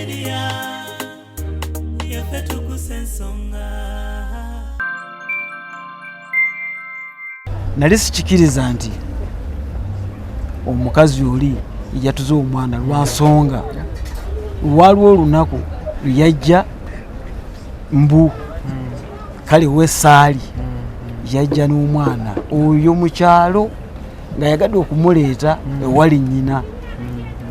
media yaffe kusensonga. Nali sikikiriza nti omukazi oli yatuze omwana lwa nsonga waliwo olunaku yajja mbu kale wesaali yajja n'omwana oyo mu kyalo nga yagadde okumuleeta ewali nnyina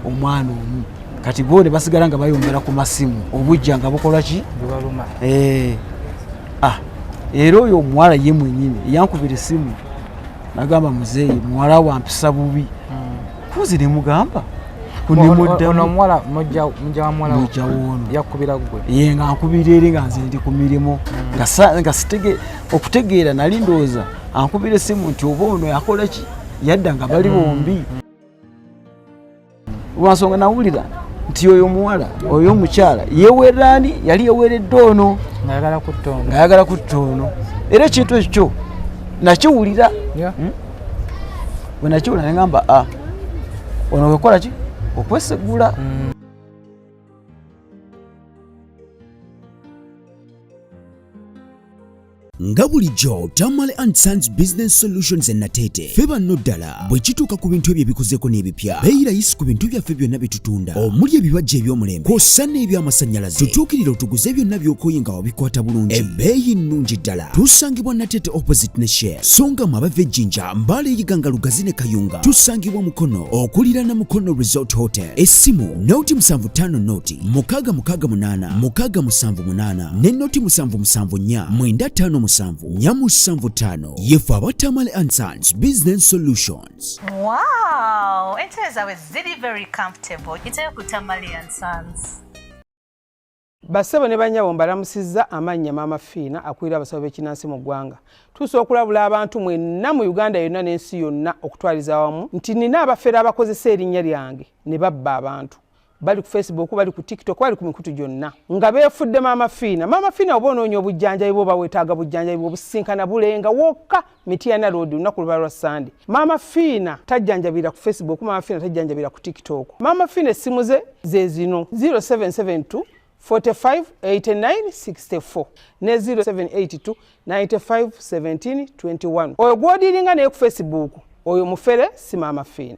omwana omu kati bo ne basigala nga bayombera ku masimu obujja nga bukola ki era oyo omuwala ye mwennyini yankubira essimu nagamba muzeeyi muwala wampisa bubi kuzi ne mugamba ono muwala mujja wa muwala wono yakubira gwe ye nga nkubira eri nga nze ndi ku mirimu nga okutegeera nali ndowooza ankubira essimu nti oba ono yakola ki yadda nga bali bombi lwansonga nawulira nti oyo omuwala oyo omukyala yewerani yali yeweredde ono ng'ayagala kutta ono era ekintu ekyo nakiwulira bwe nakiwulira negamba ono wekola ki okwesegula nga bulijjo Tamale and Sons Business Solutions Natete feba no ddala bwe kituuka ku bintu ebyo ebikozeeko n'ebipya beeyirayisi ku bintu byaffe byonna bye tutunda omuli ebibajja eby'omulembe kw'ossa n'ebyamasanyalaze tutuukirira otuguze byonna by'okooye nga wabikwata bulungi ebbeeyi nnungi ddala tusangibwa Natete opposite ne Shell songa mu abava ejjinja Mbale eyiganga Lugazi ne Kayunga tusangibwa Mukono okuliraana Mukono Resort Hotel essimu noti 75 noti 668 678 ne noti 774 95 Nyamusanvu 5 yefu aba Tamale and Sons Business Solutions. Wow, entebe zaabwe ziri very comfortable. Kitebe ku Tamale and Sons. Basebo ne banyabo mbalamusizza amannya Maama Fiina akulira abasawo b'ekinnansi mu ggwanga. Tusobola okulabula abantu mwenna mu Uganda yonna n'ensi yonna okutwaliza awamu nti nina abafere abakozesa erinnya lyange ne babba abantu. Bali ku Facebook, bali ku TikTok, bali ku mikutu gyonna nga beefudde Maama Fiina. Maama Fiina oba onoonya obujjanjabi bwo bawetaaga bujjanjabi bwo businkana bulenga wokka Mityana Road olunaku luba lwa Sunday. Maama Fiina tajjanjabira ku Facebook, Maama Fiina tajjanjabira ku TikTok. Maama Fiina essimu ze zino 0772 45 89 64 ne 0782 95 17 21. Oyo gw'odiiringa naye ku Facebook oyo mufere si Maama Fiina.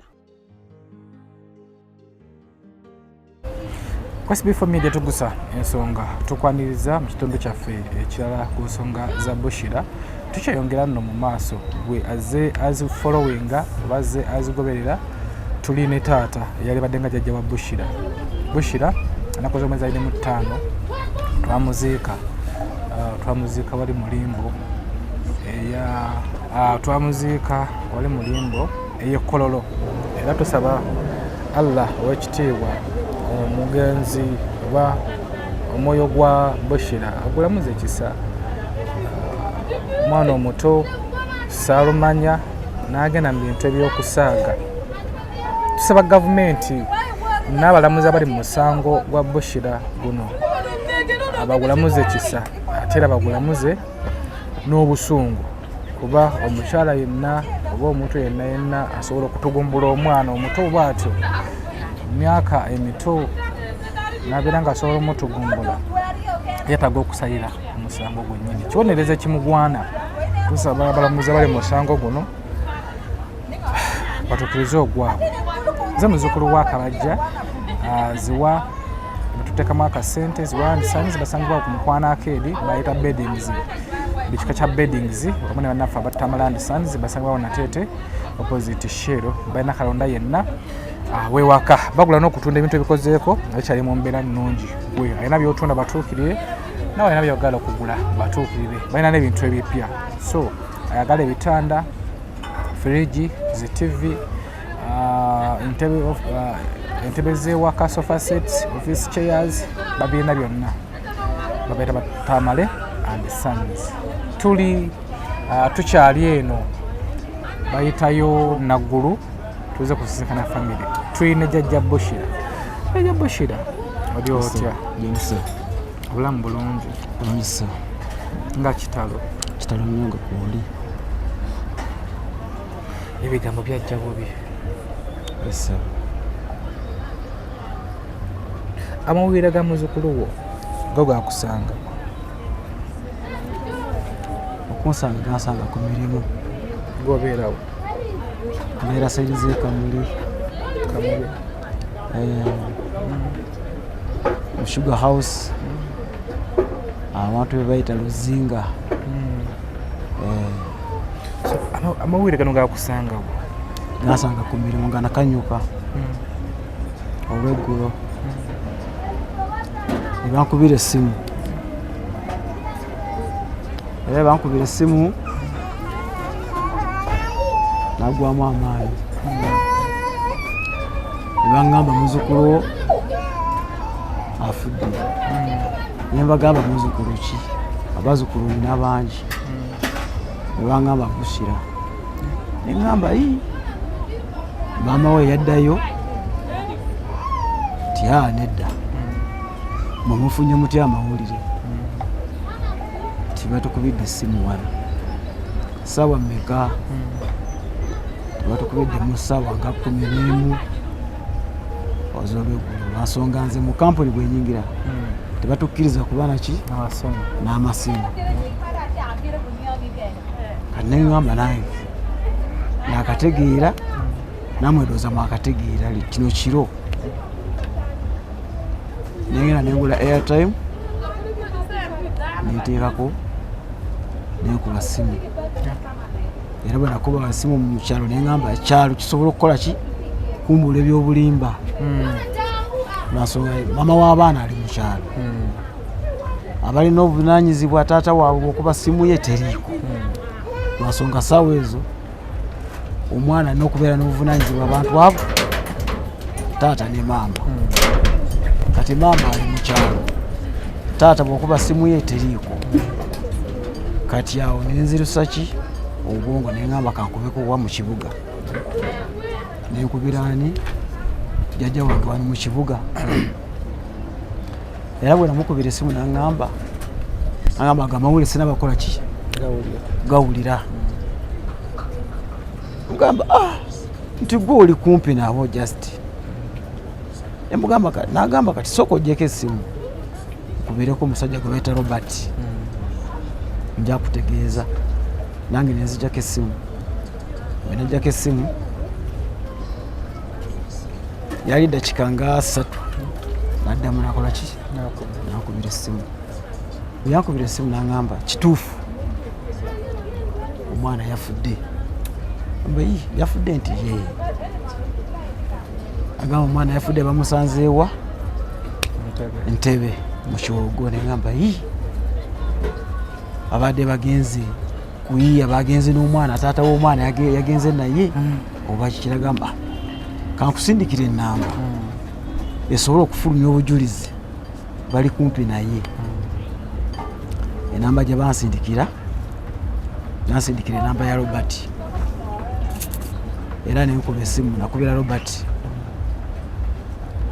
SB4 Media tugusa ensonga tukwaniriza mu kitundu kyaffe ekirala ku nsonga za Bushira tukyeyongera nno mu maaso gwe azifollowinga oba azigoberera tuli ne taata yali baddenga jjajja wa Bushira anakoze omwezi 25 twamuziika wali mulimbo twamuziika wali mulimbo ey'Kololo era tusaba Allah ow'ekitiibwa omugenzi oba omwoyo gwa Bushira agulamuze ekisa omwana omuto Saalumanya n'agenda mu bintu ebyokusaaga tusaba gavumenti n'abalamuzi abali mu musango gwa Bushira guno abagulamuze ekisa ate era bagulamuze n'obusungu kuba omukyala yenna oba omuntu yenna asobola okutugumbula omwana omuto bw'atyo myaka emito nabeera nga asobola omutugumbula yeetaaga okusalira omusango gwennyini kibonereza ekimugwana tusaba abalamuzi abali mu musango guno batuukirize ogwabwe ze muzzukulu wa Kabajja ziwa tuteekamu akasente ziwa ndisanyizi basangibwa ku Mukwana Arcade bayita beddings ekika kya beddings wamu ne bannaffe aba Tamale and Sons basangibwawo Natete opposite Shell balina kalonda yenna wewaka bagula n'okutunda ebintu ebikozeeko ekyali mu mbeera nnungi gwe alina byotunda batuukirire nawe alina byagala okugula batuukirire balina n'ebintu ebipya so ayagala ebitanda fridge zi TV entebe z'ewaka sofa sets office chairs babirina byonna babayita ba Tamale and Sons tuli tukyali eno bayitayo Naggulu tuze kusisinkana family tuyina jjajja Bushira jjajja Bushira oli otya obulamu bulungi nga kitalo nnyo kwoli ebigambo byajja bubi amawulire ga muzzukulu wo go gakusanga? Okunsanga gansanga ku mirimu. Gobeerawo? Mbeera saidi z'e Kamuli. Mu Sugar House. Abantu be bayita Luzinga. So amawulire gano gakusangawo? Gansanga ku mirimu nga nakanyuka olweggulo. Ne bankubira essimu. Era bankubira essimu nagwamu amaanyi. Ne baŋŋamba muzzukulu wo afudde. Ne mbagamba muzzukulu ki? Abazzukulu nina bangi. Ne baŋŋamba Bushira. Ne ŋŋamba maama we yaddayo nti nedda. Mwe mufunye mutya amawulire? Tibatukubidde essimu wano. Ssaawa mmeka? Tibatukubidde mu ssaawa nga 11 oz'olweggulo. Lwansonga nze mu kampuni bwe nyingira tebatukkiriza kuba naki? N'amasimu. Kati ne ŋŋamba nange nakategeera namwe ndowooza mwakategeera kino kiro. Nengenda nengula airtime nenteekako nenkuba ssimu. Era bwe nakuba ssimu mu kyalo neŋŋamba ekyalo kisobola okukola ki? Kumbula ebyobulimba. Lwansonga maama w'abaana ali mu kyalo. Abalina obuvunaanyizibwa taata waabwe okuba ssimu ye teriiko. Lwansonga ssaawa ezo omwana alina okubeera n'obuvunaanyizibwa abantu abo taata ne maama. Kati maama ali mu kyalo, taata bw'okuba ssimu ye teriiko. Kati awo nenzirusa ki? Obwongo neŋŋamba kankubeko wa mu kibuga. Nenkubira ani? Jjajja wange wano mu kibuga. Era bwe namukubira essimu n'aŋŋamba agamawulire sinnabakola ki? Gawulira. Mugamba nti gwe oli kumpi nabo just. N'agamba kati sooka oggyeko essimu nkubireko omusajja gwe bayita Robert. Nja kutegeeza. Nange nenzijjako essimu. Bwe najjako essimu yali dakiika nga 3 n'addamu nakola ki? Nakubira essimu. Bwe yankubira essimu n'aŋŋamba kituufu omwana yafudde? Yafudde nti ye. Agamba omwana yafudde bamusanzeewa Entebbe mu Kyogo. Neŋŋamba abadde bagenze kuyiya, bagenze n'omwana, taata w'omwana yagenze naye oba kikiragamba kankusindikira ennamba esobola okufulumya obujulizi, bali kumpi naye. Enamba gye bansindikira, nansindikira enamba ya Robert. Era nenkuba essimu nakubira Robert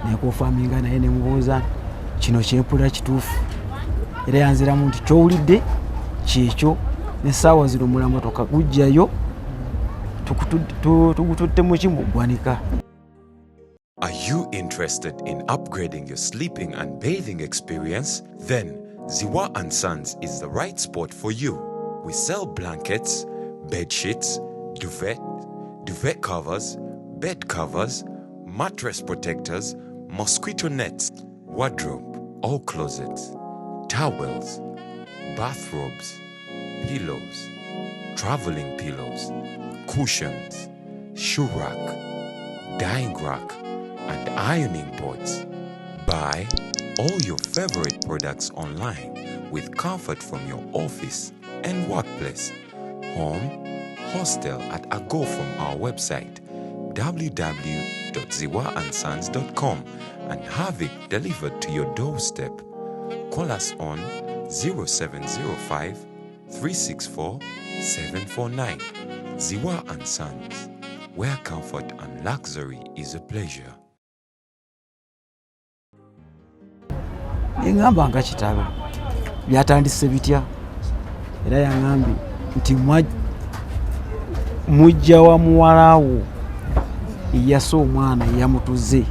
nekonfaminga naye nemubuuza kino kyempulira kituufu. Era yanziramu nti kyowulidde kyekyo, n'essaawa zino mulamotoka gujjayo tugututte mu kimu ggwanika. Are you interested in upgrading your sleeping and bathing experience? Then Ziwa & Sons is the right spot for you. We sell blankets, bed sheets, duvet covers, bed covers, mattress protectors, mosquito nets, wardrobe, all closets, towels, bathrobes, pillows, traveling pillows, cushions, shoe rack, dyeing rack, and ironing boards. Buy all your favorite products online with comfort from your office and workplace, home, hostel at a go from our website www.ziwaansons.com and have it delivered to your doorstep. Call us on 0705 364 749. Ziwa & Sons, where comfort and luxury is a pleasure. Engamba nga kitalo byatandise bitya, era yaŋŋambye nti mujja wa muwalawo eyassa omwana yamutuze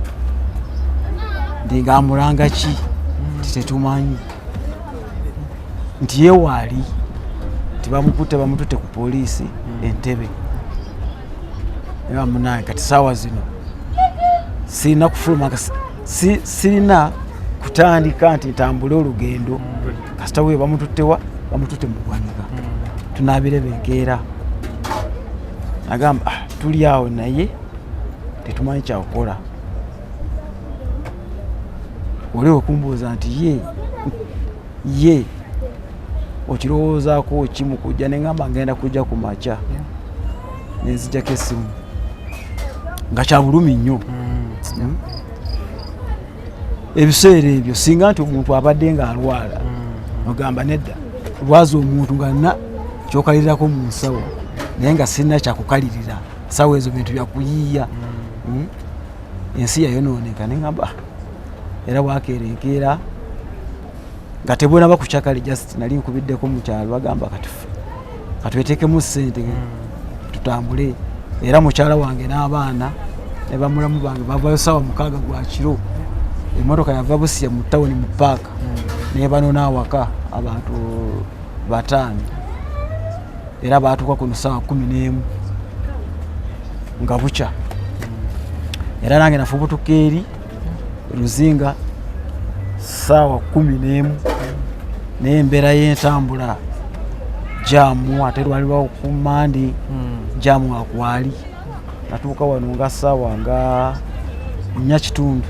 ndingamulanga ki tetumanyi nti yewaali tibamukutte bamutute ku poliisi Entebbe. Munaye kati saawa zino sirina kufuluma sirina kutandika nti ntambule olugendo kasita we bamututtewa bamutute mu ggwanika tunaabireba enkeera agamba tuli awo naye tetumanyi kyakukola. Oli okumbuuza nti ye okirowoozaako kimu kujja neŋŋamba ngenda kujja ku makya nenzijjako essimu nga kya bulumi nnyo. Ebiseera ebyo singa nti omuntu abadde ng'alwala ogamba nedda lwaza omuntu nga nina kyokalirirako mu nsawo naye nga sirina kyakukalirira sawa ezo bintu byakuyiiya. Ensi yayonooneka neŋŋamba era bwakeera enkeera nga tebona bakukyakali just nali nkubiddeko mu kyalo bagamba katweteekemu ssente tutambule. Era mukyala wange n'abaana ne bamulamu bange bavayo ssaawa 6 gwa kiro emmotoka yava Busia mu tawuni mu paaka naye banona awaka abantu 5 era baatuuka kuno ssaawa 11 nga bukya. Era nange nafubutuka eri Luzinga ssaawa 11 naye embeera y'entambula jaamu ate lwaliwo ku Mandi jaamu akwali natuuka wano nga ssaawa nga 4:30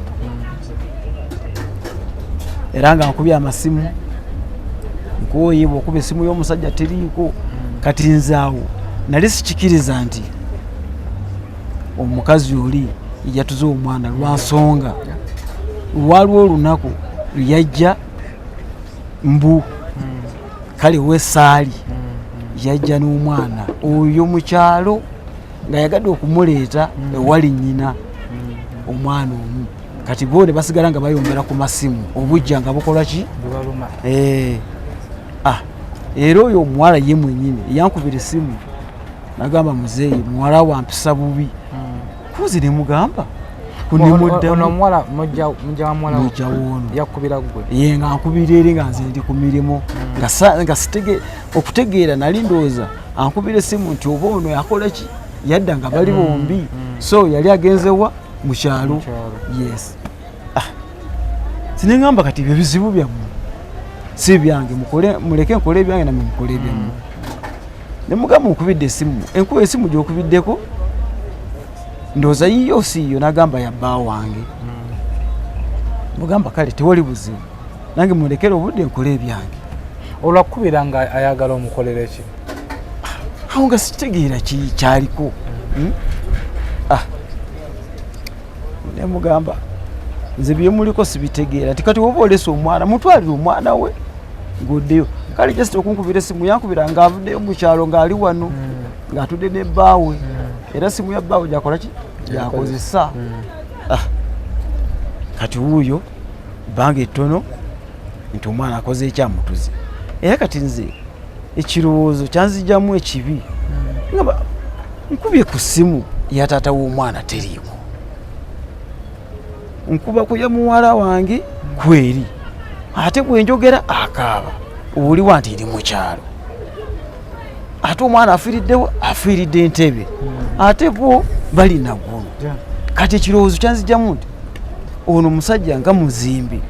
era nga nkubye amasimu nkooye bw'okuba essimu y'omusajja teriiko. Kati nzaawo nali sikikiriza nti omukazi oli yatuze omwana lwa nsonga waliwo olunaku yajja mbu kale w'essaali yajja n'omwana oyo mu kyalo nga yagadde okumuleeta ewali nnyina omwana omu. Kati bo ne basigala nga bayombera ku masimu obujja nga bukola ki era oyo omuwala ye mwennyini yankubira essimu nagamba muzeeyi muwala wampisa bubi kuzi ne mugamba ono omuwala mujja woono yakubira gwe ye nga nkubira eri nga nze ndi ku mirimu nga okutegeera nali ndowooza ankubira essimu nti oba ono yakola ki yadda nga bali bombi so yali agenzewa mu kyalo. Yes sineŋŋamba kati ebyo bizibu byammwe si byange muleke nkole ebyange namwe mukole ebyammwe. Ne mugamba nkubidde essimu enkuba essimu gy'okubiddeko ndowooza yiyo siiyo nagamba yabba wange mugamba kale tewali buzibu nange mulekere obudde nkole ebyange. olwakubira nga ayagala omukolera ki awo nga sikitegeera kyaliko. Ne mugamba nze byemuliko sibitegeera nti kati woba olesa omwana mutwalire omwana we ng'oddeyo. Kale just okunkubira essimu yankubira ng'avuddeyo mu kyalo ng'ali wano ng'atudde ne bbaawe era simu ya bbaawe gyakola ki gyakozesa. Kati wuuyo bbanga ettono nti omwana akoze ekyamutuze era kati nze ekirowoozo kyanzijjamu ekibi ngamba nkubye ku ssimu ya taata w'omwana teriiko nkuba ku ya muwala wange kweri ate bwe njogera akaaba obuliwa nti eri mu kyalo ate omwana afiiridde Entebbe ate bo bali naggulu. Kati ekirowoozo kyanzijjamu nti ono omusajja nga muzimbi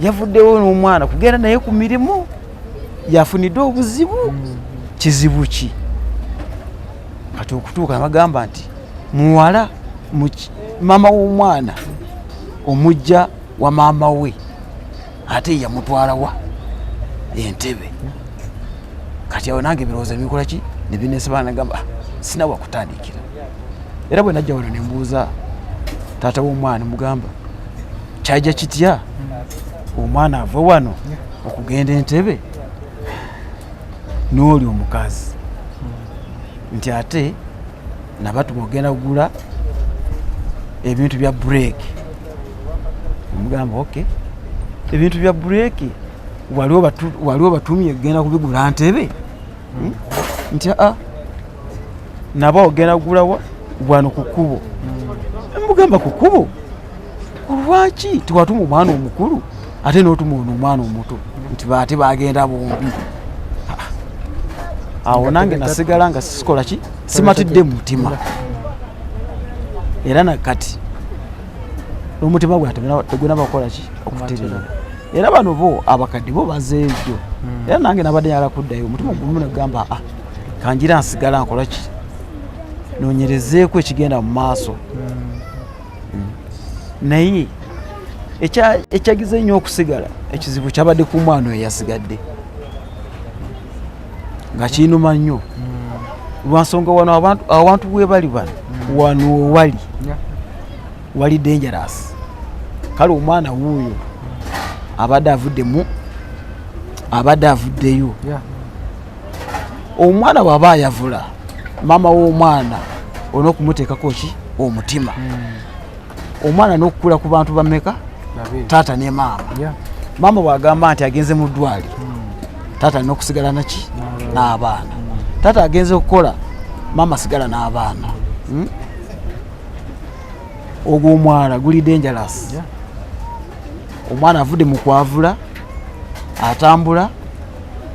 yavuddewo n'omwana kugenda naye ku mirimu yafunidde obuzibu kizibu ki. Kati okutuuka bagamba nti muwala maama w'omwana omujja wa maama we ate yamutwala wa Entebbe. Kati awo nange ebirowoozo bikola ki ne bineesaba nagamba sina wakutandikira. Era bwe najja wano ne mbuuza taata w'omwana mugamba kyajja kitya omwana ava wano okugenda Entebbe n'oli omukazi nti ate nabatuma ogenda kugula ebintu bya bureeki. Omugamba okay ebintu bya bureeki waliwo batumye kugenda kubigula Entebbe nti naba ogenda kugula wano ku kkubo. Mugamba ku kkubo lwaki tewatuma omwana omukulu ate n'otuma ono omwana omuto nti baate bagenda bombi. Awo nange nasigala nga sikola ki simatidde mu mutima era nakati n'omutima gwe teguna bakola ki okuterera era bano bo abakadde bo bazeejo era nange nabadde yala kuddayo omutima gumu negamba kanjira nsigala nkola ki noonyerezeeko ekigenda mu maaso. Naye ekyagize nnyo okusigala ekizibu kyabadde ku mwana oyo yasigadde nga kiinuma nnyo lwansonga wano abantu bwe bali bano wano wali dangerous. Kale omwana wuuyo abadde avuddeyo omwana bw'aba ayavula maama w'omwana olina okumuteekako ki omutima. Omwana n'okukula ku bantu bameka taata ne maama. Maama bw'agamba nti agenze mu ddwaliro taata alina okusigala naki n'abaana. Taata agenze okukola maama asigala n'abaana. Ogwo omwana guli dangerous. Omwana avudde mu kwavula atambula.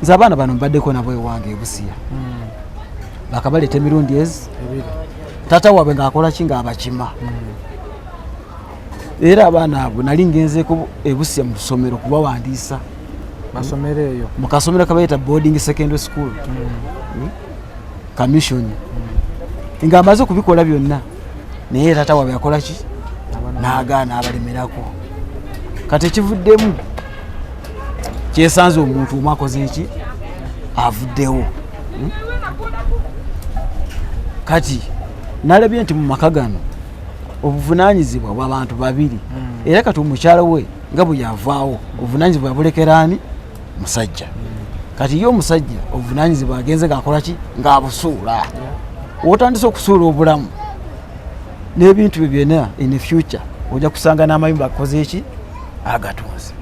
Nze abaana bano mbaddeko nabo ewange ebusiya bakabaleeta emirundi taata waabwe ng'akola ki ng'abakima. Era abaana abo nali ngenzeeko ebusiya mu ssomero kubawandiisa mu kasomero kabayita boarding secondary school commission nga amaze okubikola byonna naye taata waabwe yakola ki n'agaana abalemerako. Kati ekivuddemu kyesanze omuntu omu akoze eki avuddewo. Kati nalabye nti mu maka gano obuvunaanyizibwa bw'abantu babiri era kati omukyala we nga bwe yavaawo obuvunaanyizibwa yabulekera ani musajja. Kati ye omusajja obuvunaanyizibwa agenze ng'akola ki ng'abusuula. Wotandise okusuula obulamu n'ebintu bye byonna in the future ojja kusanga n'amayumba akoze eki agatunze.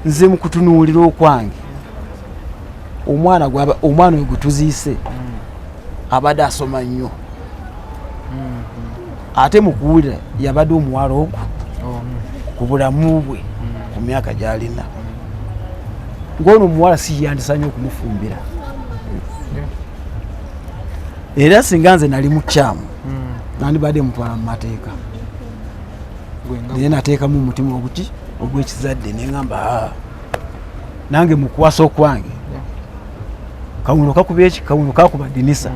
Nze mu kutunuulira okwange omwana oyo gwe tuziise abadde asoma nnyo ate mu kuwulira yabadde omuwala ogwo ku bulamu bwe ku myaka gy'alina. Ng'ono omuwala si yandisa nnyo okumufumbira era singa nze nali mukyamu nandibadde mutwala mu mateeka naye nateekamu omutima oguki ogw'ekizadde neŋŋamba nange mu kuwasa okwange kawuno kakuba eki kawuno kakuba dinisa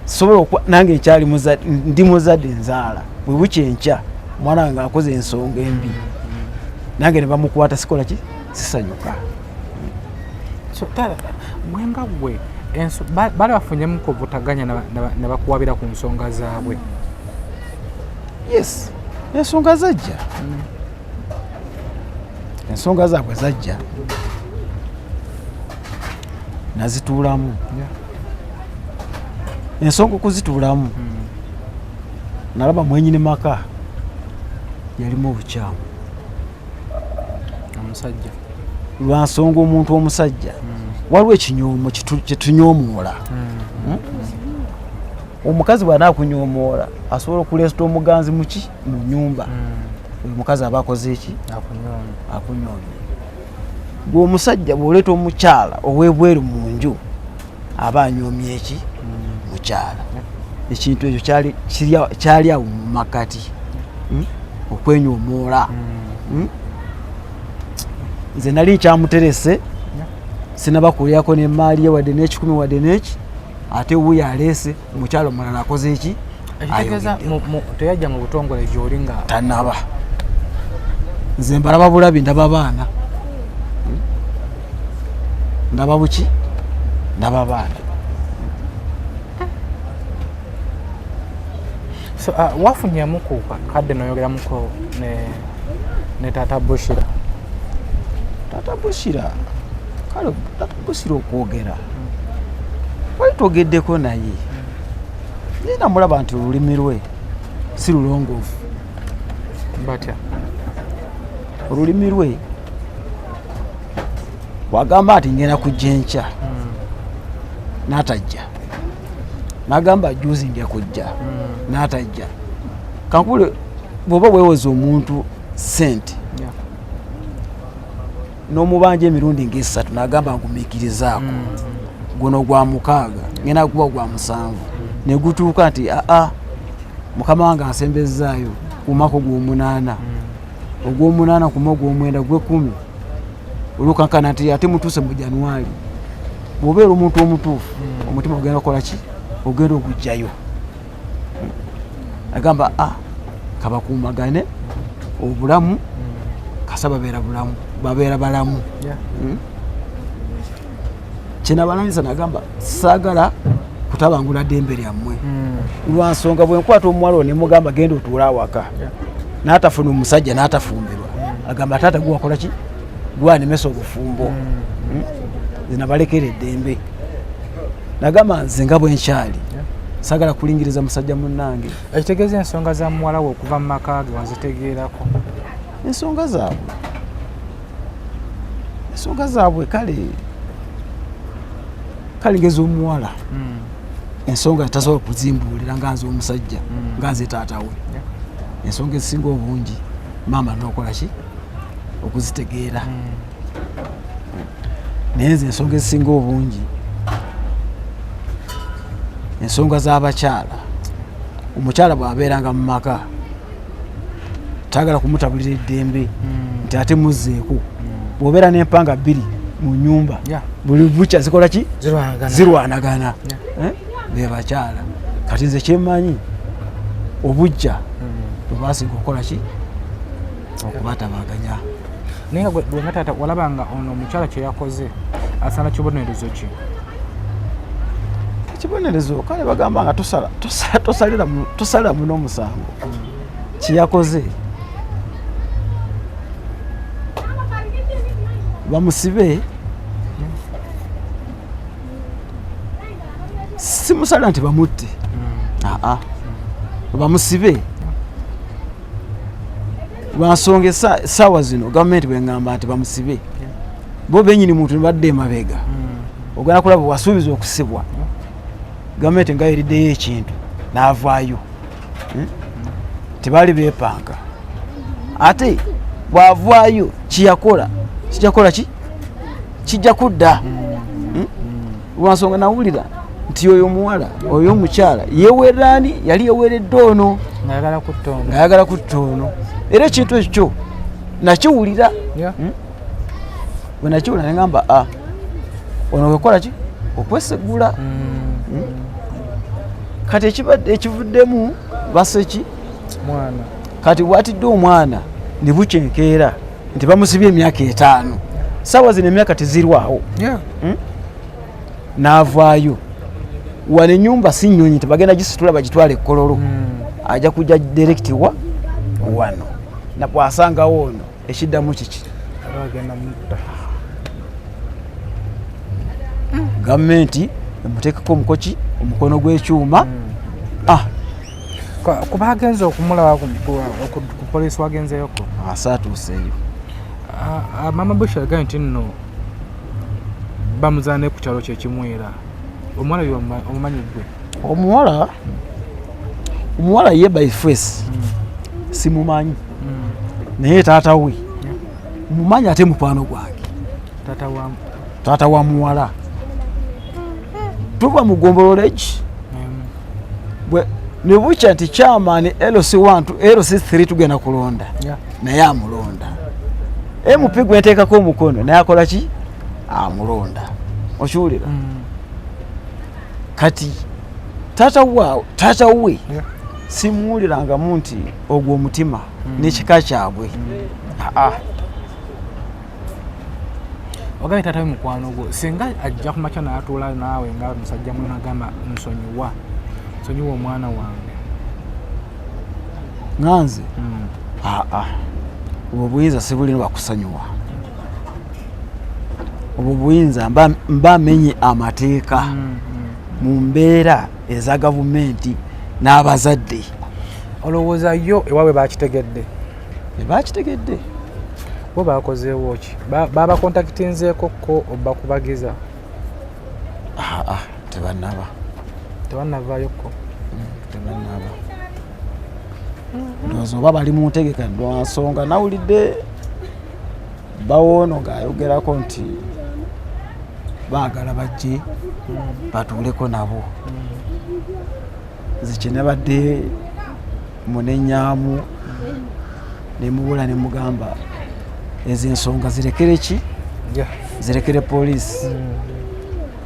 sobola nange nkyali ndi muzadde nzaala bwe bukya enkya omwana wange akoze ensonga embi nange ne bamukwata sikola ki sisanyuka. Mwenga gwe bali bafunyemuko obutaganya ne bakuwabira ku nsonga zaabwe. Yes, ensonga zajja ensonga zaabwe zajja nazituulamu ensonga okuzituulamu nalaba mwenyini maka yalimu obukyamu omusajja lwansonga omuntu omusajja waliwo ekinyoomo kyetunyoomoola. Omukazi bw'anaakunyoomoola asobola okuleesita omuganzi muki mu nnyumba oyo omukazi aba akoze eki akunyoomye. Gwe omusajja bw'oleeta omukyala ow'ebweru mu nju aba anyoomye eki mukyala. Ekintu ekyo kyali awo mu makati okwenyoomoola. Nze nali nkyamuterese sinabakulyako n'emaali ye wadde n'ekikumi wadde n'eki ate wuuyo aleese omukyala omulala akoze eki ekitegeeza teyajja mu butongole gy'oli nga tanaba. Nze mbalaba bulabi ndaba baana ndaba buki ndaba baana. So wafunyemuku kadde noyogeramuko ne Taata Bushira. Taata Bushira kale Taata Bushira okwogera wali twogeddeko naye naye namulaba nti olulimi lwe si lulongoofu. Batya olulimi lwe wagamba ati ngenda kujja enkya n'atajja, n'agamba juzi nja kujja n'atajja. kankule bwoba wewoza omuntu sente n'omubanja emirundi ng'esatu n'agamba ngumikirizaako guno gwa 6 ngenda kuba gwa 7 ne gutuuka nti mukama wange ansembezaayo kumako gw'omunaana ogw'omunaana kuma ogw'omwenda gwe 10 olukankana nti ate mutuuse mu Januari bw'obeera omuntu omutuufu omutima ogenda kukola ki ogenda okugjayo agamba kabakuumagane obulamu kasa babeera balamu kyenabalanyisa nagamba saagala kutabangula ddembe lyammwe lwa nsonga bwe nkwata omuwala ono ne mugamba genda otuula awaka n'atafuna omusajja n'atafumbirwa agamba taata guwakola ki gwanemesa obufumbo zinabalekera eddembe nagamba nze nga bwe nkyali saagala kulingiriza musajja munnange. Ekitegeeza ensonga za muwala we okuva mu maka ge wazitegeerako? Ensonga zaabwe kale ngeza omuwala ensonga tasobola kuzimbuulira nga nze omusajja nga nze taata we. Ensonga ezisinga obungi maama n'okola ki okuzitegeera naye nze ensonga ezisinga obungi ensonga z'abakyala omukyala bw'abeeranga mu maka taagala kumutabulira eddembe nti ate muzzeeko bw'obeera n'empanga 2 mu nnyumba buli bukya zikola ki zirwanagana be bakyala kati nze kyemmanyi obujja bwebasinga okukola ki okubatabaganya. Naye nga gwe nga taata walabanga ono omukyala kye yakoze asala kibonerezo ki? Ekibonerezo kale bagamba nga tosalira muno omusango kyeyakoze bamusibe simusalira nti bamutte bamusibe lwansonga essaawa zino gavumenti bwengamba nti bamusibe bo benyini muntu nibadde emabega ogenda kulaba wasuubiza okusibwa gavumenti nga eriddeyo ekintu n'avaayo tebaali beepanga ate bw'avaayo kiyakola ki kijja kudda lwansonga nawulira nti oyo omuwala oyo omukyala yeweerani yali yeweeredde ono ng'ayagala kutta ono era ekintu ekyo nakiwulira bwe nakiwulira negamba ono wekola ki okwesegula kati ekivuddemu baseki kati bwatidde omwana ne bukyenkeera nti bamusibye emyaka 5 saawa zino emyaka tezirwawo n'avaayo wano ennyumba si nnyonyi tebagenda gisitula bagitwala ekkololo ajja kujja direktiwa wano nabwasangawo ono ekiddamu kiki gavumenti emuteekako omukono gw'ekyuma kuba agenze okumulaba ku poliisi wagenzeyoko asaatuuseeyo Mama Bush again nti nno bamuzaane ku kyalo kye kimwera omuwala omumanyi gwe omuwala ye by face simumanyi naye taata we mumanyi ate mukwano gwange taata wa muwala tuva mu Gombololegi ne bukya nti chairman LC1 LC3 tugenda kulonda naye amulonda MP gwenteekako omukono naye akola ki amulonda okiwulira kati taata we simuwulirangamu nti ogwo omutima n'ekika kyabwe ogaye taata we mukwano gwo singa ajja kumakya n'atuula naawe nga musajja mwe nagamba nsonyiwa omwana wange nganze obwo buyinza sibulina bakusanyuwa obwo buyinza mba amenye amateeka mu mbeera eza gavumenti n'abazadde. Olowooza yo ewaabwe bakitegedde? Bo bakozeewo ki? Baba kontakitinzeeko ko oba kubagiza? Tebannavaayo ko. Tebannava. ndowooza oba bali mu ntegeka lwa nsonga nawulidde bawoono ng'ayogerako nti baagala bajje batuuleko nabo nze kyenabadde munenyaamu nemubula nemugamba ezo ensonga zirekere ki zirekere poliisi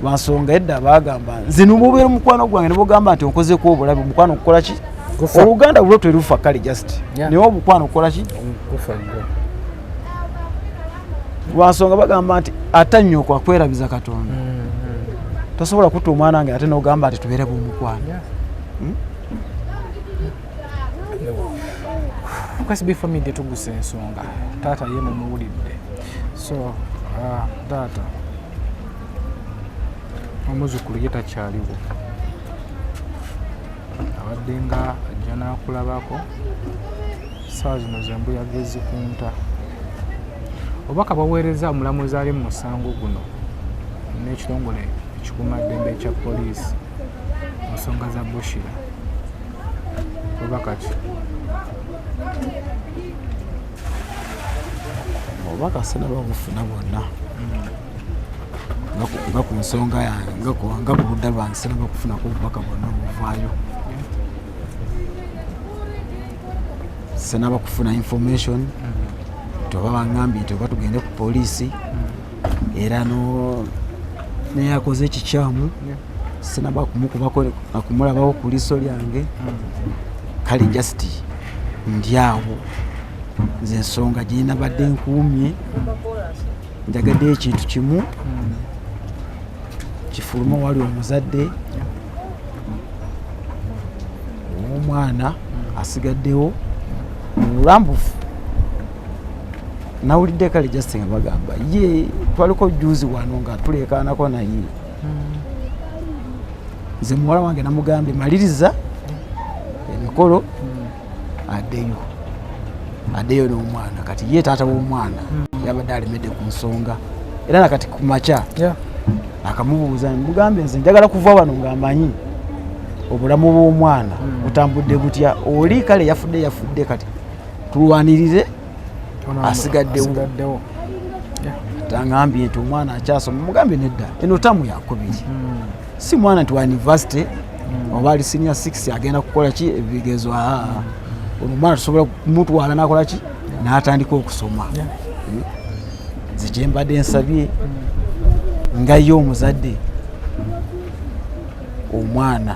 lwansonga edda bagamba nze numubeera omukwano gwange nebugamba nti onkozeko obulabe omukwano okukola ki oluganda lulo terufa kale just naye omukwano okukola ki lwansonga bagamba nti atannyo kwakwerabiza Katonda tosobola kutta omwana wange ate nogamba nti tubeere bumukwano before me tetugusa ensonga taata ye mumuwulidde so taata omuzukulu ye takyaliwo abadde nga ajja n'akulabako ssaawa zino zembuyaga ezikunta obubaka baweereza omulamuzi ali mu musango guno n'ekitongole ekikuumaddembe ekya poliisi mu nsonga za Bushira obubaka ki obubaka sinaba bufuna bwonna nga ku nsonga yange nga ku budda lwange sinaba kufunako obubaka bwonna obuvaayo sinaba kufuna information toba bangambye nti oba tugende ku poliisi era neyakoze ekikyamu sinaba kumukubako nakumulabawo ku liiso lyange kale just ndyawo nze ensonga gyena badde nkuumye njagadde ekintu kimu kifuluma wali omuzadde omwana asigaddewo mulambufu nawulidde kale just nga bagamba ye twaliko juzi wano nga tuleekaanako naye nze muwala wange namugambye maliriza emikolo addeyo n'omwana kati ye taata w'omwana yabadde alemedde ku nsonga era nakati ku makya akamubuuza mugambye nze njagala kuva wano ng'amanyi obulamu bw'omwana butambudde butya oli kale yafudde kati tulwanirire asigaddewo tangambye nti omwana akyasoma mugambye nedda eno tamu yakubiri si mwana nti wa university oba ali senior 6 agenda kukola ki ebigezo omwana tusobola kumutwala nakola ki n'atandika okusoma nze kyembadde nsabye nga ye omuzadde omwana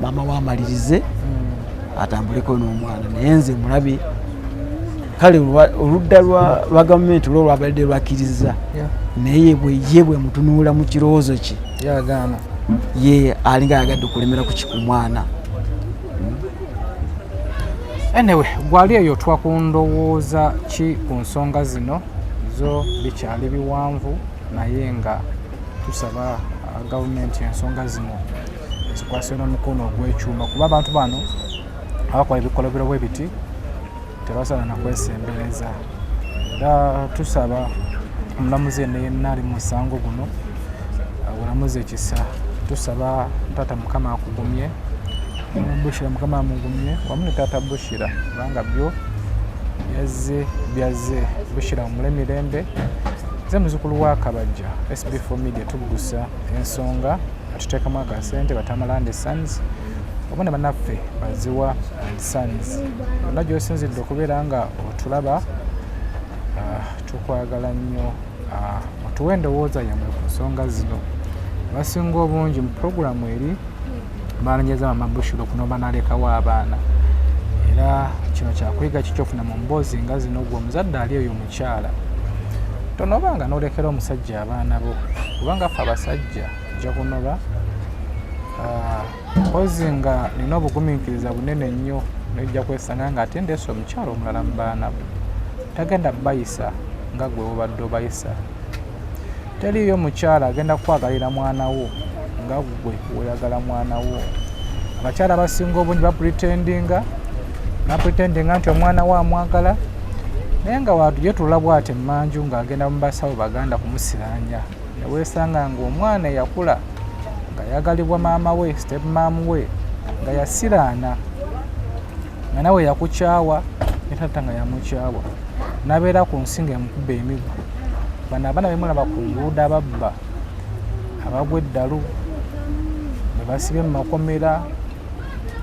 maama wamalirize atambuleko n'omwana naye nze mulabe kale oludda lwa gavumenti lwo lwabadde lwakkiriza naye ye bwe mutunuula mu kirowoozo kye yagaana ye alinga ayagadde okulemera ku kikumwana anyway gwali eyo twakundowooza ki ku nsonga zino zo bikyali biwanvu naye nga tusaba gavumenti ensonga zino zikwasire n'omukono ogw'ekyuma kuba abantu bano abakola ebikolobero bwe biti tebasala nakwesembereza era tusaba omulamuzi yenna ali mu musango guno bulamuzi ekisa tusaba taata mukama akugumye Bushira mukama amugumye wamu ne taata Bushira kubanga byo byaze Bushira omule mirembe ze muzukulu wa Kabajja SB4 Media tugusa ensonga atuteekamu akasente Batamala and Sons obone banaffe baziwa and Sons bonna gy'osinzidde okubeera nga otulaba tukwagala nnyo otuwe endowooza yammwe ku nsonga zino abasinga obungi mu puroguramu eri baananyeza mama Bushira okunoba n'alekawo abaana era kino kyakuyiga kikyofuna mu mboozi nga zino gwe omuzadde ali eyo omukyala tonoba nga n'olekera omusajja abaana bo kubanga ffe abasajja ojja kunoba mpozi nga nina obugumiikiriza bunene nnyo nojja kwesanga nga ate ndeese omukyala omulala mu baana bo tagenda bayisa nga gwe obadde obayisa teriyo omukyala agenda kukwagalira mwana wo nga gwe oyagala mwana wo abakyala abasinga obungi bapretendinga nti omwana wo amwagala naye nga watuje tulabwa ati emmanju ng'agenda mu basawo baganda kumusiranja neweesanga nga omwana yakula nga yagalibwa maama we step maamu we nga yasiraana nga nawe yakukyawa ne taata nga yamukyawa n'abeera ku nsi ng'emukuba emiggo. Bano abaana be mulaba ku nguudo ababba abagwa eddalu be basibye mu makomera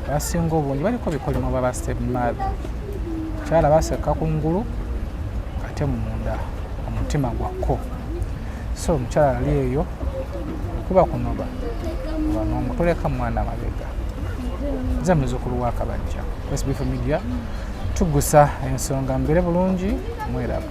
abasinga obungi baliko bikolimo baba stepmother. Mukyala baseka ku ngulu ate munda omutima gwakko. So omukyala ali eyo okuba kunoba banongo toleka mwana mabega. Nze muzzukulu wa Kabajja. SB4 Media tugusa ensonga mbere bulungi mweraba.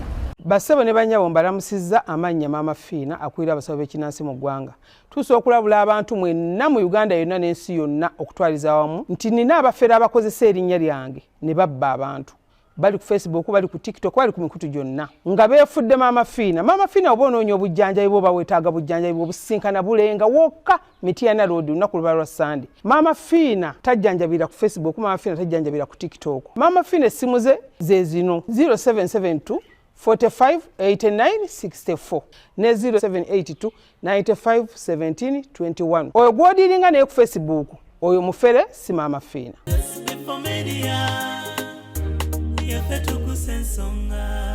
Bassebo ne bannyabo mbalamusizza amannya Maama Fiina akulira abasawo b'ekinnansi mu ggwanga. Tusobola okulabula abantu mwenna mu Uganda yonna n'ensi yonna okutwaliza awamu nti nina abafere abakozesa erinnya lyange ne babba abantu. Bali ku Facebook, bali ku TikTok, bali ku mikutu gyonna nga beefudde Maama Fiina. Maama Fiina oba onoonya obujjanjabi bw'oba weetaaga bujjanjabi bw'obusinkana bulenga wokka Mityana Road olunaku luba lwa Sunday. Maama Fiina tajjanjabira ku Facebook, Maama Fiina tajjanjabira ku TikTok. Maama Fiina essimu ze zino 0772 45 89 64 ne 0782 95 17 21. Oyo gw'odiringa naye ku Facebook oyo mufere si Maama Fiina. SB4 Media, yaffe tukuse ensonga.